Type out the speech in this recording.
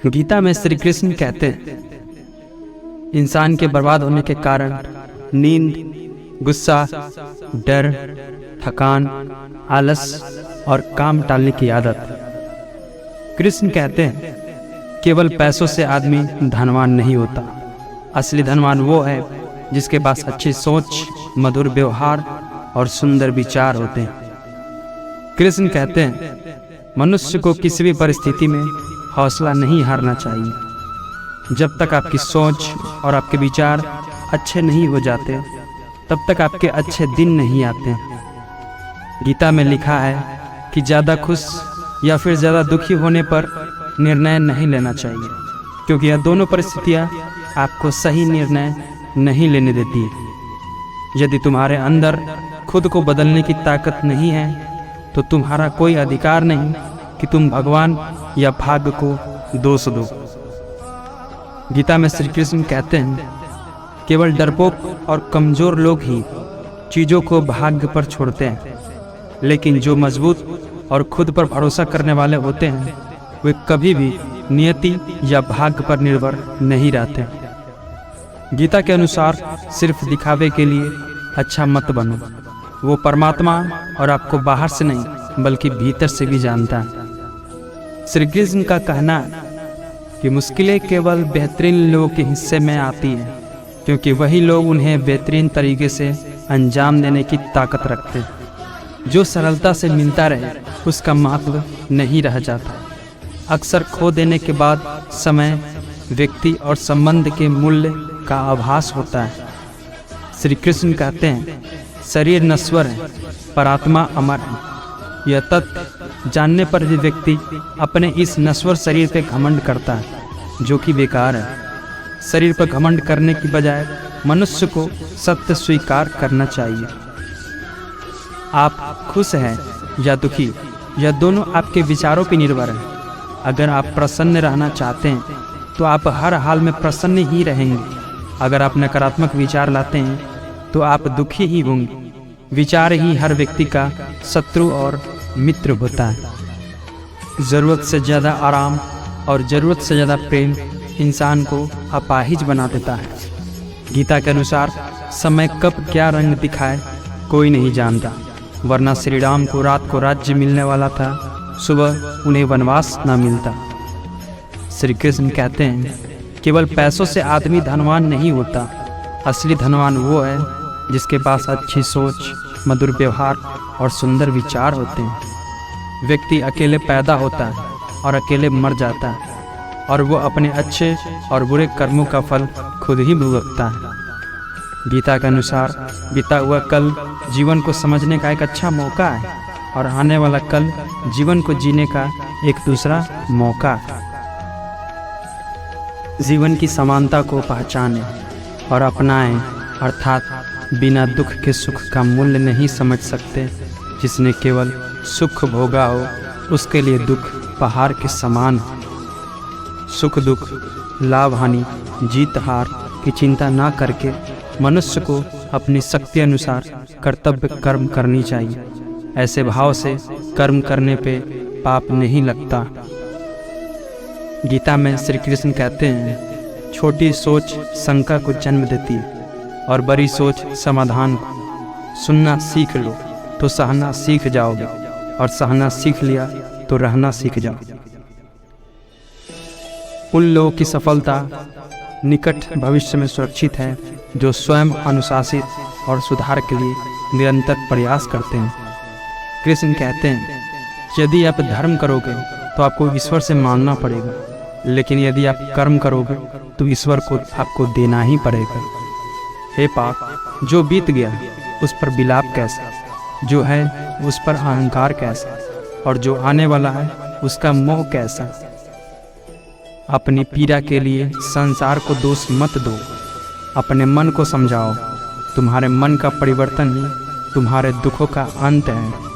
गीता में श्री कृष्ण कहते हैं, इंसान के बर्बाद होने के कारण नींद, गुस्सा, डर, थकान, आलस और काम टालने की आदत। कृष्ण कहते हैं, केवल पैसों से आदमी धनवान नहीं होता। असली धनवान वो है जिसके पास अच्छी सोच, मधुर व्यवहार और सुंदर विचार होते हैं। कृष्ण कहते हैं, मनुष्य को किसी भी परिस्थिति में हौसला नहीं हारना चाहिए। जब तक आपकी सोच और आपके विचार अच्छे नहीं हो जाते, तब तक आपके अच्छे दिन नहीं आते। गीता में लिखा है कि ज़्यादा खुश या फिर ज़्यादा दुखी होने पर निर्णय नहीं लेना चाहिए, क्योंकि यह दोनों परिस्थितियाँ आपको सही निर्णय नहीं लेने देती। यदि तुम्हारे अंदर खुद को बदलने की ताकत नहीं है, तो तुम्हारा कोई अधिकार नहीं कि तुम भगवान या भाग्य को दोष दो। गीता में श्री कृष्ण कहते हैं, केवल डरपोक और कमज़ोर लोग ही चीज़ों को भाग्य पर छोड़ते हैं, लेकिन जो मजबूत और खुद पर भरोसा करने वाले होते हैं, वे कभी भी नियति या भाग्य पर निर्भर नहीं रहते। गीता के अनुसार सिर्फ दिखावे के लिए अच्छा मत बनो। वो परमात्मा और आपको बाहर से नहीं बल्कि भीतर से भी जानता है। श्री कृष्ण का कहना है कि मुश्किलें केवल बेहतरीन लोगों के हिस्से में आती हैं, क्योंकि वही लोग उन्हें बेहतरीन तरीके से अंजाम देने की ताकत रखते हैं। जो सरलता से मिलता रहे उसका महत्व नहीं रह जाता। अक्सर खो देने के बाद समय, व्यक्ति और संबंध के मूल्य का आभास होता है। श्री कृष्ण कहते हैं, शरीर नश्वर है पर आत्मा अमर है। यह तथ्य जानने पर भी व्यक्ति अपने इस नश्वर शरीर पे घमंड करता है, जो कि बेकार है। शरीर पर घमंड करने की बजाय मनुष्य को सत्य स्वीकार करना चाहिए। आप खुश हैं या दुखी, यह दोनों आपके विचारों पर निर्भर है। अगर आप प्रसन्न रहना चाहते हैं तो आप हर हाल में प्रसन्न ही रहेंगे। अगर आप नकारात्मक विचार लाते हैं तो आप दुखी ही होंगे। विचार ही हर व्यक्ति का शत्रु और मित्र होता है। ज़रूरत से ज़्यादा आराम और ज़रूरत से ज़्यादा प्रेम इंसान को अपाहिज बना देता है। गीता के अनुसार समय कब क्या रंग दिखाए कोई नहीं जानता, वरना श्री राम को रात को राज्य मिलने वाला था, सुबह उन्हें वनवास न मिलता। श्री कृष्ण कहते हैं, केवल पैसों से आदमी धनवान नहीं होता। असली धनवान वो है जिसके पास अच्छी सोच, मधुर व्यवहार और सुंदर विचार होते हैं। व्यक्ति अकेले पैदा होता है और अकेले मर जाता है, और वो अपने अच्छे और बुरे कर्मों का फल खुद ही भुगतता है। गीता के अनुसार बीता हुआ कल जीवन को समझने का एक अच्छा मौका है, और आने वाला कल जीवन को जीने का एक दूसरा मौका है। जीवन की समानता को पहचानें और अपनाएं, अर्थात बिना दुख के सुख का मूल्य नहीं समझ सकते। जिसने केवल सुख भोगा हो, उसके लिए दुख पहाड़ के समान है। सुख दुख, लाभ हानि, जीत हार की चिंता ना करके मनुष्य को अपनी शक्ति अनुसार कर्तव्य कर्म करनी चाहिए। ऐसे भाव से कर्म करने पे पाप नहीं लगता। गीता में श्री कृष्ण कहते हैं, छोटी सोच शंका को जन्म देती है और बड़ी सोच समाधान को। सुनना सीख लो तो सहना सीख जाओगे, और सहना सीख लिया तो रहना सीख जाओ। उन लोगों की सफलता निकट भविष्य में सुरक्षित है जो स्वयं अनुशासित और सुधार के लिए निरंतर प्रयास करते हैं। कृष्ण कहते हैं, यदि आप धर्म करोगे तो आपको ईश्वर से मांगना पड़ेगा, लेकिन यदि आप कर्म करोगे तो ईश्वर को आपको देना ही पड़ेगा। हे पाप, जो बीत गया उस पर विलाप कैसा, जो है उस पर अहंकार कैसा, और जो आने वाला है उसका मोह कैसा। अपनी पीड़ा के लिए संसार को दोष मत दो, अपने मन को समझाओ। तुम्हारे मन का परिवर्तन ही तुम्हारे दुखों का अंत है।